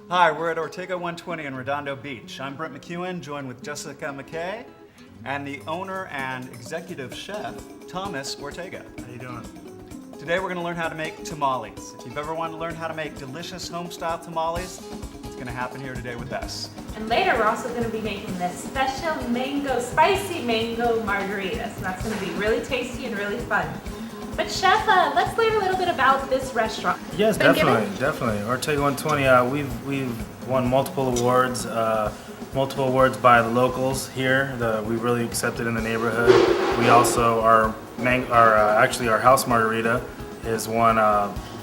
Hi, we're at ORTEGA120 in Redondo Beach. I'm Brent McEwen, joined with Jessica McKay and the owner and executive chef, Thomas Ortega. How you doing? Today we're going to learn how to make tamales. If you've ever wanted to learn how to make delicious home-style tamales, it's going to happen here today with us. And later we're also going to be making this special spicy mango margarita. So that's going to be really tasty and really fun. But Chef, let's learn a little bit about this restaurant. Yes, definitely. ORTEGA120. We've won multiple awards by the locals here. We really accepted in the neighborhood. We also our house margarita is won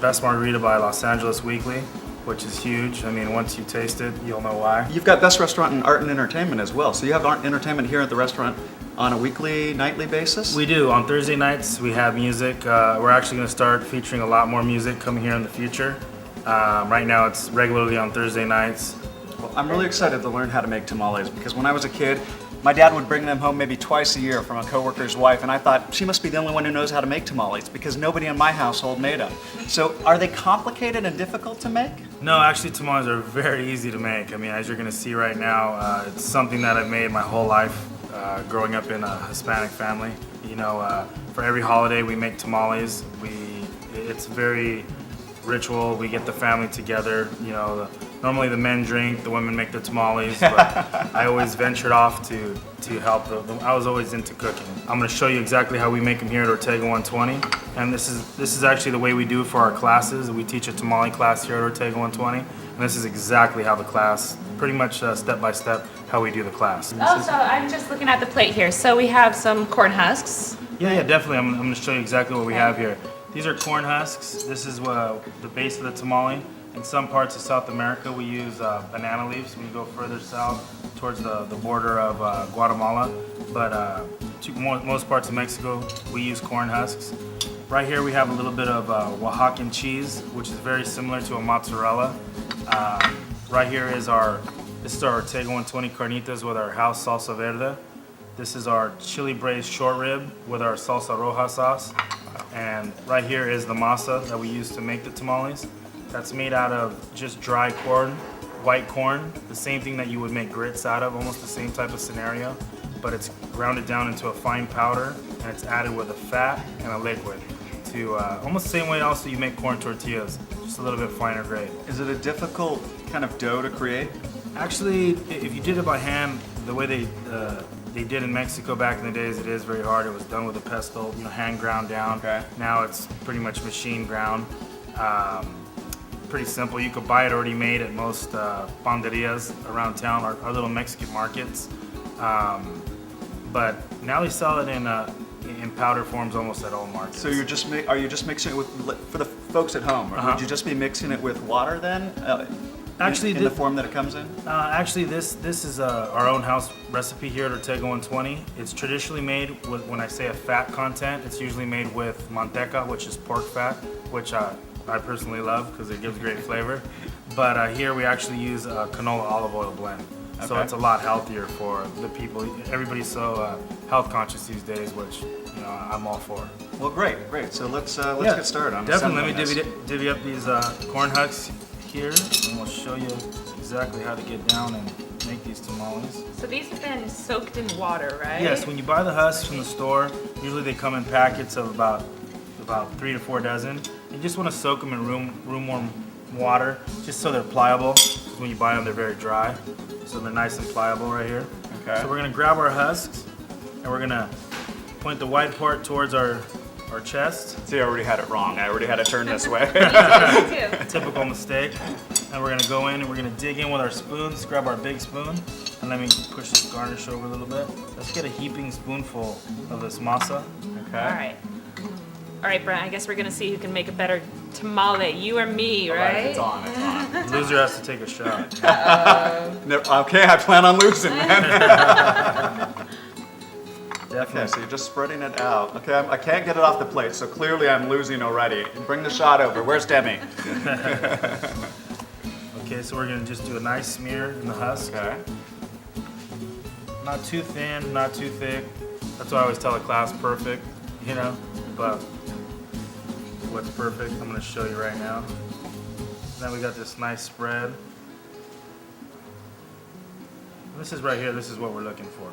best margarita by Los Angeles Weekly, which is huge. I mean, once you taste it, you'll know why. You've got best restaurant in art and entertainment as well. So you have art and entertainment here at the restaurant on a weekly, nightly basis? We do. On Thursday nights, we have music. We're actually going to start featuring a lot more music coming here in the future. Right now, it's regularly on Thursday nights. Well, I'm really excited to learn how to make tamales because when I was a kid, my dad would bring them home maybe twice a year from a coworker's wife, and I thought she must be the only one who knows how to make tamales because nobody in my household made them. So are they complicated and difficult to make? No, actually tamales are very easy to make. I mean, as you're going to see right now, it's something that I've made my whole life. Growing up in a Hispanic family, you know, for every holiday we make tamales. It's very ritual. We get the family together. You know, normally the men drink, the women make the tamales. But I always ventured off to help. I was always into cooking. I'm going to show you exactly how we make them here at ORTEGA120, and this is actually the way we do it for our classes. We teach a tamale class here at ORTEGA120, and this is exactly how the class, pretty much step by step, how we do the class. Oh, so I'm just looking at the plate here. So we have some corn husks. Yeah, definitely. I'm going to show you exactly what we have here. These are corn husks. This is the base of the tamale. In some parts of South America, we use banana leaves. When you go further south towards the border of Guatemala, but most parts of Mexico, we use corn husks. Right here, we have a little bit of Oaxacan cheese, which is very similar to a mozzarella. Right here is this is our ORTEGA120 carnitas with our house salsa verde. This is our chili braised short rib with our salsa roja sauce. And right here is the masa that we use to make the tamales. That's made out of just dry corn, white corn, the same thing that you would make grits out of, almost the same type of scenario, but it's grounded down into a fine powder and it's added with a fat and a liquid to almost the same way also you make corn tortillas, just a little bit finer grade. Is it a difficult kind of dough to create? Actually, if you did it by hand, the way they did in Mexico back in the days, it is very hard. It was done with a pestle, you know, hand ground down. Okay. Now it's pretty much machine ground. Pretty simple. You could buy it already made at most panderias around town, our little Mexican markets. But now they sell it in powder forms almost at all markets. So are you just mixing it with, for the folks at home, or would you just be mixing it with water then? Actually, in the form that it comes in? Actually, this is our own house recipe here at ORTEGA120. It's traditionally made with, when I say a fat content, it's usually made with manteca, which is pork fat, which I personally love because it gives great flavor. But here we actually use a canola olive oil blend. Okay. So it's a lot healthier for the people. Everybody's so health conscious these days, which I'm all for. Well, great. So let's get started. Definitely. Let me divvy up these corn husks here, and we'll show you exactly how to get down and make these tamales. So these have been soaked in water, right? Yes, when you buy the husks from the store, usually they come in packets of about 3 to 4 dozen. You just want to soak them in room warm water, just so they're pliable. Because when you buy them, they're very dry, so they're nice and pliable right here. Okay. So we're gonna grab our husks, and we're gonna point the white part towards our chest. See, I already had it wrong. I already had it turned this way. Typical mistake. And we're gonna go in and we're gonna dig in with our spoons. Grab our big spoon, and let me push this garnish over a little bit. Let's get a heaping spoonful of this masa. Okay. All right, Brent, I guess we're gonna see who can make a better tamale, you or me, right? It's on. The loser has to take a shot. No, okay, I plan on losing, man. Definitely. Okay, so you're just spreading it out. Okay, I can't get it off the plate, so clearly I'm losing already. Bring the shot over. Where's Demi? Okay, so we're gonna just do a nice smear in the husk. Okay. Not too thin, not too thick. That's why I always tell a class perfect, but what's perfect, I'm gonna show you right now. Then we got this nice spread. This is right here. This is what we're looking for.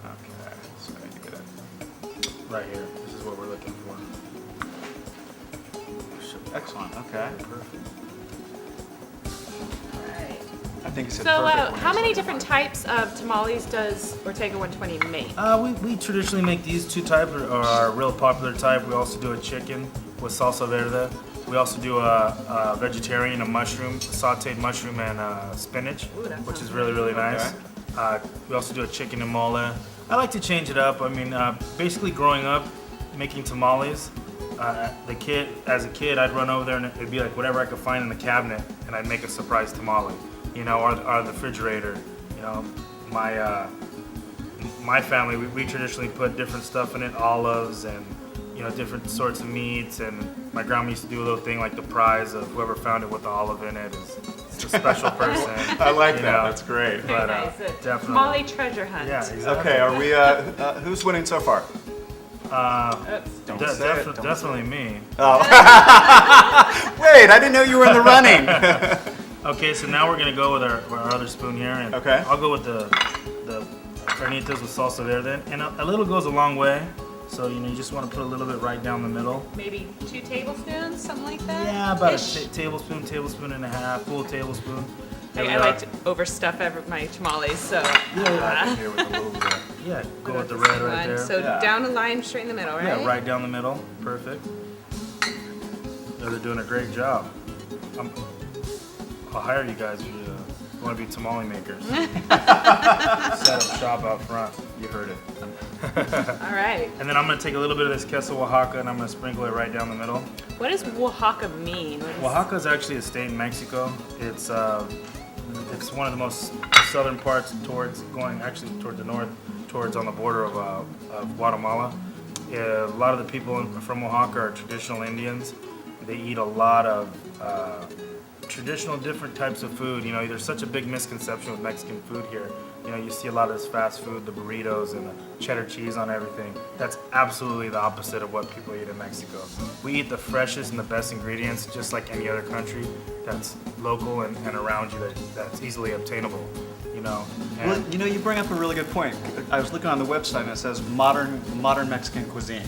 Okay, so I need to get it. Right here. This is what we're looking for. Excellent, okay. Perfect. Alright. I think you said So, perfect. when how you many said different types of tamales does Ortega 120 make? We traditionally make these two types, or our real popular type. We also do a chicken with salsa verde. We also do a vegetarian, a mushroom, a sauteed mushroom and spinach, Ooh, that which sounds is really, really nice. We also do a chicken and mole. I like to change it up. I mean, basically growing up, making tamales, as a kid, I'd run over there and it'd be like whatever I could find in the cabinet, and I'd make a surprise tamale, you know, or the refrigerator. You know, my family, we traditionally put different stuff in it, olives and, you know, different sorts of meats, and my grandma used to do a little thing like the prize of whoever found it with the olive in it is a special person. I like you that, know. that's great. Very but, nice. A definitely. tamale treasure hunt. Yeah, exactly. Okay, are we, who's winning so far? Don't say it, don't say Definitely me. Wait, I didn't know you were in the running. Okay, so now we're gonna go with our other spoon here, and Okay. I'll go with the carnitas with salsa verde, and a little goes a long way. So you know, you just want to put a little bit right down the middle. Maybe 2 tablespoons, something like that? Yeah, about Ish. a tablespoon and a half, full tablespoon. There we I are. like to overstuff my tamales, so. Here with a little bit. Yeah, go with the red right there. So Yeah. down the line, straight in the middle, right? Yeah, right down the middle. Perfect. Yeah, they're doing a great job. I'll hire you guys if you want to be tamale makers. Set up shop out front. You heard it. All right. And then I'm going to take a little bit of this queso Oaxaca and I'm going to sprinkle it right down the middle. What does Oaxaca mean? Oaxaca is actually a state in Mexico. It's one of the most southern parts towards the north, towards on the border of Guatemala. A lot of the people from Oaxaca are traditional Indians. They eat a lot of traditional different types of food. You know, there's such a big misconception with Mexican food here. You know, you see a lot of this fast food, the burritos and the cheddar cheese on everything. That's absolutely the opposite of what people eat in Mexico. We eat the freshest and the best ingredients, just like any other country that's local and around you that's easily obtainable. You know. And Well, you know, you bring up a really good point. I was looking on the website and it says modern Mexican cuisine.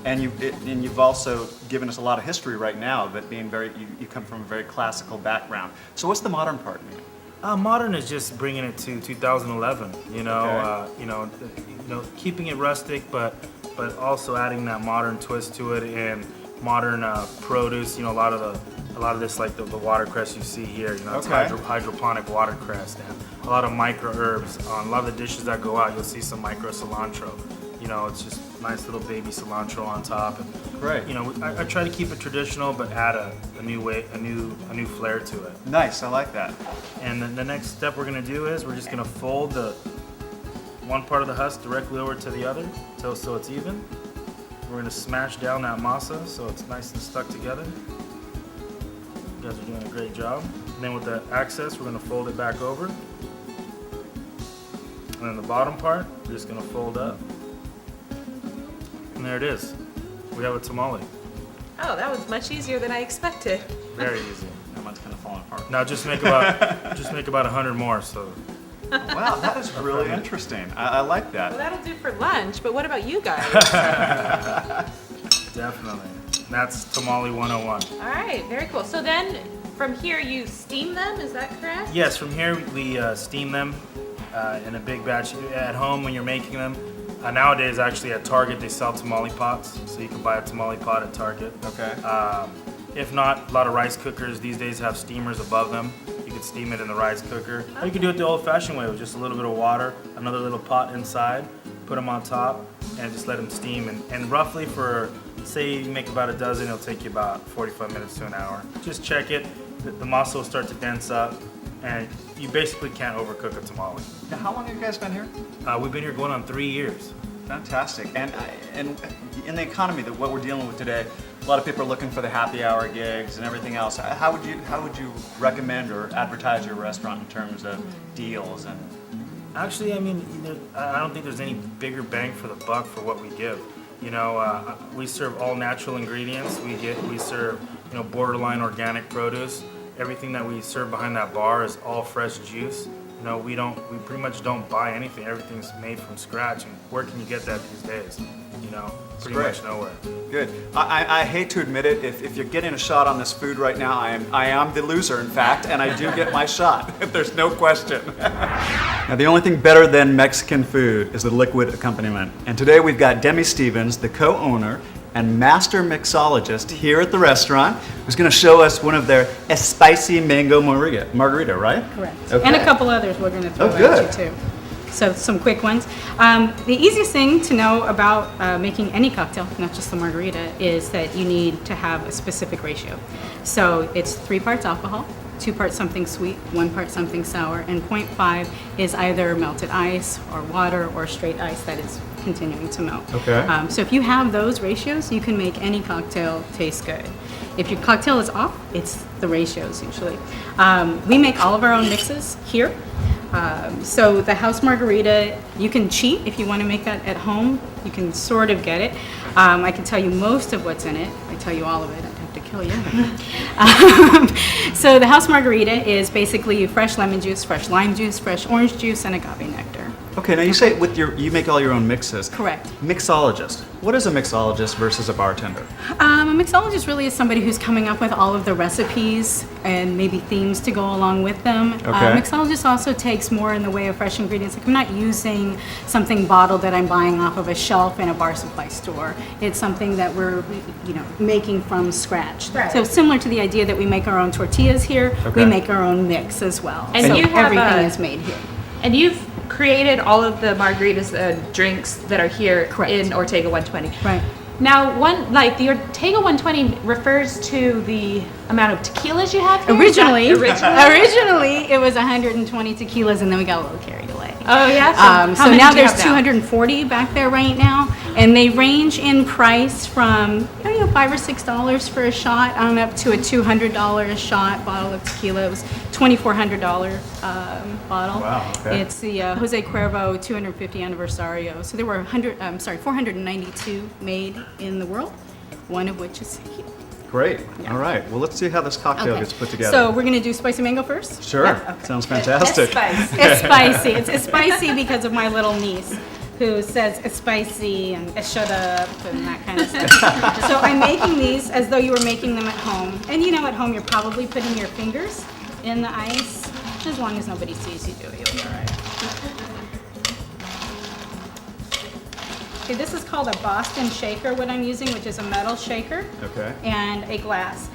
And you've also given us a lot of history right now, that being you come from a very classical background. So what's the modern part mean? Modern is just bringing it to 2011. You know, keeping it rustic, but also adding that modern twist to it and modern produce. You know, a lot of this, like the watercress you see here. You know, it's Okay. hydroponic watercress, and a lot of micro herbs. On a lot of the dishes that go out, you'll see some micro cilantro. You know, it's just nice little baby cilantro on top. And, Great. you know, I try to keep it traditional, but add a new new flair to it. Nice, I like that. And then the next step we're gonna do is we're just gonna fold the one part of the husk directly over to the other, so it's even. We're gonna smash down that masa so it's nice and stuck together. You guys are doing a great job. And then with the access, we're gonna fold it back over. And then the bottom part, we're just gonna fold up. And there it is. We have a tamale. Oh, that was much easier than I expected. Very easy. That one's kind of falling apart. Now just make about 100 more. So Wow, that is really interesting. I like Well, that. that'll do for lunch, but what about you guys? definitely. And that's tamale 101. All right, very cool. So then from here you steam them, is that correct? Yes, from here we steam them in a big batch. At home when you're making them. Nowadays, actually at Target, they sell tamale pots, so you can buy a tamale pot at Target. Okay. If not, a lot of rice cookers these days have steamers above them. You can steam it in the rice cooker. Or you can do it the old-fashioned way with just a little bit of water, another little pot inside, put them on top, and just let them steam. And roughly for, say you make about a dozen, it'll take you about 45 minutes to an hour. Just check it. The masa will start to dense up, and you basically can't overcook a tamale. Now, how long have you guys been here? We've been here going on 3 years. Fantastic. And in the economy that what we're dealing with today, a lot of people are looking for the happy hour gigs and everything else. How would you recommend or advertise your restaurant in terms of deals and? Actually, I mean, I don't think there's any bigger bang for the buck for what we give. You know, we serve all natural ingredients. We serve, you know, borderline organic produce. Everything that we serve behind that bar is all fresh juice, we pretty much don't buy anything. Everything's made from scratch. And where can you get that these days? Pretty great. much nowhere. Good. I hate to admit it, if you're getting a shot on this food right now, I am the loser, in fact, and I do get my shot. There's no question. Now, the only thing better than Mexican food is the liquid accompaniment. And today we've got Demi Stevens, the co-owner and master mixologist here at the restaurant, who's going to show us one of their spicy mango margarita, right? Correct. Okay. And a couple others we're going to throw good. at you too. So some quick ones. The easiest thing to know about making any cocktail, not just the margarita, is that you need to have a specific ratio. So it's 3 parts alcohol, 2 parts something sweet, 1 part something sour, and 0.5 is either melted ice or water or straight ice that is continuing to melt. Okay. So if you have those ratios, you can make any cocktail taste good. If your cocktail is off, it's the ratios usually. We make all of our own mixes here. So the house margarita, you can cheat if you want to make that at home. You can sort of get it. I can tell you most of what's in it. I tell you all of it, I'd have to kill you. So the house margarita is basically fresh lemon juice, fresh lime juice, fresh orange juice, and agave nectar. Okay, now you say you make all your own mixes. Correct. Mixologist. What is a mixologist versus a bartender? A mixologist really is somebody who's coming up with all of the recipes and maybe themes to go along with them. Okay. Mixologist also takes more in the way of fresh ingredients. Like I'm not using something bottled that I'm buying off of a shelf in a bar supply store. It's something that we're making from scratch. Right. So similar to the idea that we make our own tortillas here, Okay. we make our own mix as well. And so you have everything is made here. And you've created all of the margaritas, drinks that are here Correct. in Ortega 120. Right. Now, the Ortega 120 refers to the amount of tequilas you have here? Is that Originally, originally? it was 120 tequilas, and then we got a little carried away. Oh, yeah? So how many now do you there's have now? 240 back there right now, and they range in price from $5 or $6 for a shot on up to a $200 a shot bottle of tequila. It was $2,400 bottle. Wow, okay. It's the Jose Cuervo 250 Anniversario. So there were 492 made in the world, one of which is here. Great. Yeah. All right. Well, let's see how this cocktail gets put together. So we're gonna do spicy mango first. Sure. Sounds fantastic. It's spicy. It's spicy because of my little niece, who says it's spicy and shut up and that kind of stuff. So I'm making these as though you were making them at home. And at home you're probably putting your fingers in the ice. As long as nobody sees you do it, you'll be all right. Okay, this is called a Boston shaker, what I'm using, which is a metal shaker. Okay. And a glass.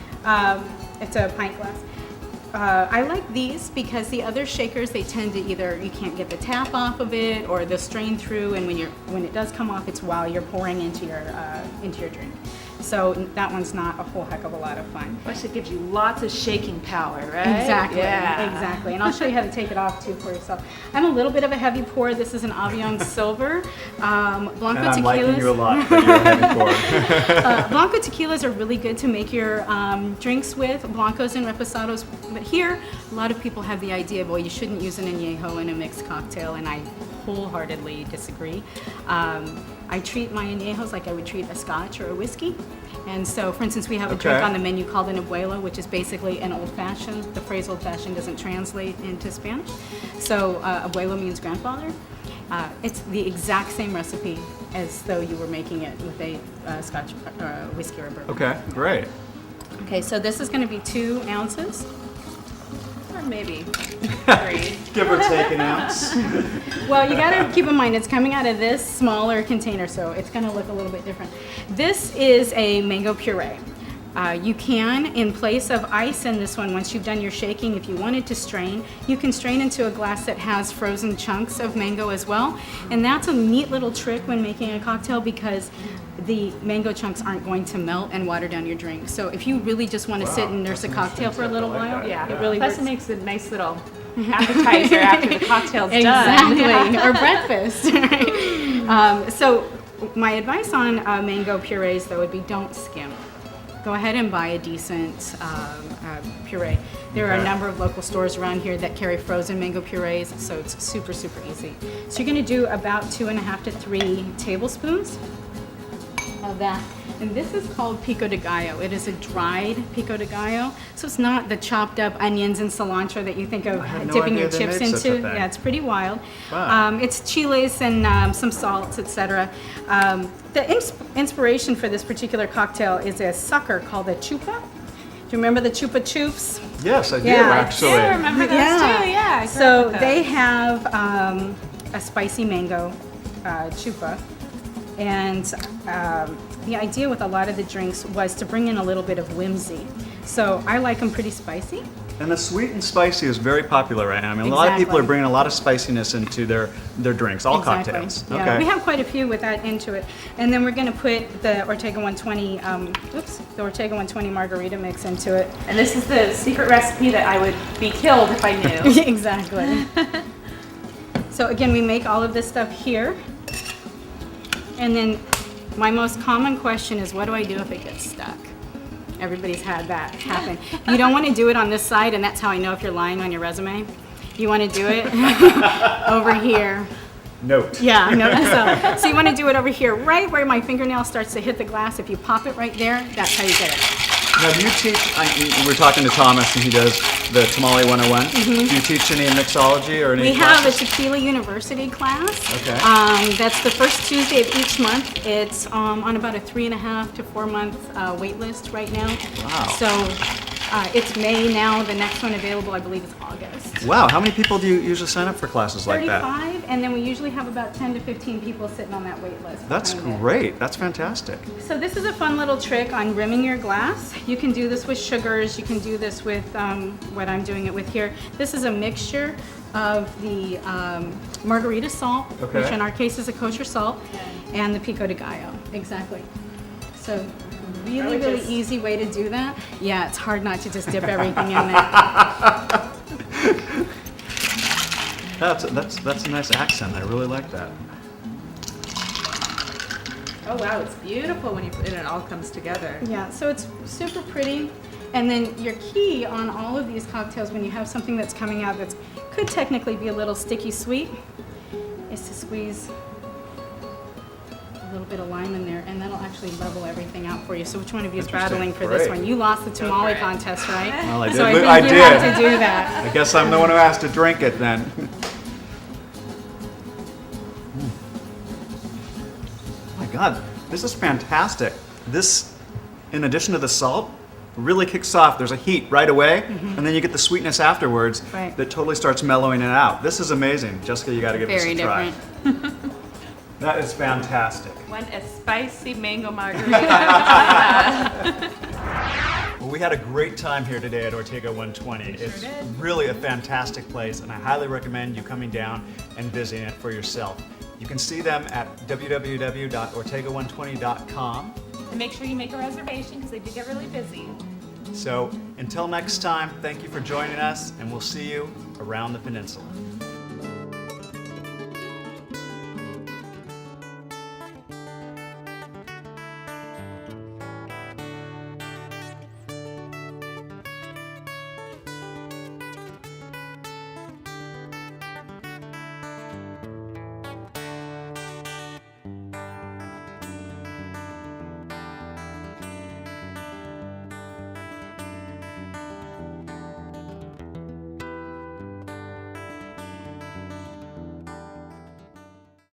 It's a pint glass. I like these because the other shakers, they tend to either you can't get the tap off of it or the strain through, and when it does come off, it's while you're pouring into your drink. So that one's not a whole heck of a lot of fun. Plus, it gives you lots of shaking power, right? Exactly. Yeah. Exactly. And I'll show you how to take it off too for yourself. I'm a little bit of a heavy pour. This is an Avion Silver. Blanco And I'm tequilas. liking you a lot, but you're heavy for it. Blanco tequilas are really good to make your drinks with, Blancos and Reposados. But here, a lot of people have the idea, well, you shouldn't use an añejo in a mixed cocktail, and I wholeheartedly disagree. I treat my añejos like I would treat a scotch or a whiskey. And so, for instance, we have a drink Okay. on the menu called an abuelo, which is basically an old-fashioned. The phrase old-fashioned doesn't translate into Spanish. So abuelo means grandfather. It's the exact same recipe as though you were making it with a scotch, whiskey, or a bourbon. Okay, great. Okay, so this is going to be 2 ounces. Or maybe 3. Give or take an ounce. Well, you got to keep in mind it's coming out of this smaller container, so it's going to look a little bit different. This is a mango puree. You can, in place of ice in this one, once you've done your shaking, if you wanted to strain, you can strain into a glass that has frozen chunks of mango as well. And that's a neat little trick when making a cocktail because the mango chunks aren't going to melt and water down your drink. So if you really just want to sit and nurse a cocktail for a little while, Yeah. it really Plus, works. it makes a nice little appetizer after the cocktail's Exactly, done. or breakfast. Right? So my advice on mango purees, though, would be don't skim. Go ahead and buy a decent puree. There are a Okay. number of local stores around here that carry frozen mango purees, so it's super, super easy. So you're going to do about 2.5 to 3 tablespoons have that. And this is called pico de gallo. It is a dried pico de gallo. So it's not the chopped up onions and cilantro that you think of had no dipping idea your they chips made such a into. thing. Yeah, it's pretty wild. Wow. It's chiles and some salts, etc. The inspiration for this particular cocktail is a sucker called a chupa. Do you remember the Chupa Chups? Yes, I do Yeah, I actually. I remember those too. Yeah. I grew up So with they those. have a spicy mango chupa, and the idea with a lot of the drinks was to bring in a little bit of whimsy. So I like them pretty spicy. And the sweet and spicy is very popular right now. I mean, a lot of people are Exactly. bringing a lot of spiciness into their drinks, all Exactly. cocktails. Yeah, Okay. we have quite a few with that into it, and then we're going to put the ORTEGA120, the ORTEGA120 margarita mix into it. And this is the secret recipe that I would be killed if I knew. Exactly. So again, we make all of this stuff here, and then my most common question is, what do I do if it gets stuck? Everybody's had that happen. You don't want to do it on this side, and that's how I know if you're lying on your resume. You want to do it over here. Note. Yeah, no, so you want to do it over here, right where my fingernail starts to hit the glass. If you pop it right there, that's how you get it. Now, do you teach, we're talking to Thomas and he does the Tamale 101. Do you teach any mixology or any We have a classes? Tequila University class. Okay. That's the first Tuesday of each month. It's on about a 3.5 to 4 month wait list right now. Wow. So it's May now. The next one available, I believe, is August. Wow, how many people do you usually sign up for classes like that? 35, and then we usually have about 10 to 15 people sitting on that wait list. That's behind it. great. That's fantastic. So this is a fun little trick on rimming your glass. You can do this with sugars. You can do this with what I'm doing it with here. This is a mixture of the margarita salt, Okay. which in our case is a kosher salt, and the pico de gallo. Exactly. So really, would really just- easy way to do that. Yeah, it's hard not to just dip everything in there. That's a nice accent. I really like that. Oh wow, it's beautiful when you put it and it all comes together. Yeah, so it's super pretty. And then your key on all of these cocktails, when you have something that's coming out that could technically be a little sticky sweet, is to squeeze a little bit of lime in there, and that'll actually level everything out for you. So which one of you is Interesting. battling for this Great. one? You lost the tamale contest, right? Well, I did. So I think I you did. have to do that. I guess I'm the one who has to drink it then. Oh my God, this is fantastic. This, in addition to the salt, really kicks off. There's a heat right away, and then you get the sweetness afterwards Right. that totally starts mellowing it out. This is amazing. Jessica, you got to give Very this a try. different. That is fantastic. Want a spicy mango margarita? Well, we had a great time here today at ORTEGA120. It's really a fantastic place, and I highly recommend you coming down and visiting it for yourself. You can see them at www.ortega120.com. And make sure you make a reservation because they do get really busy. So until next time, thank you for joining us, and we'll see you around the peninsula.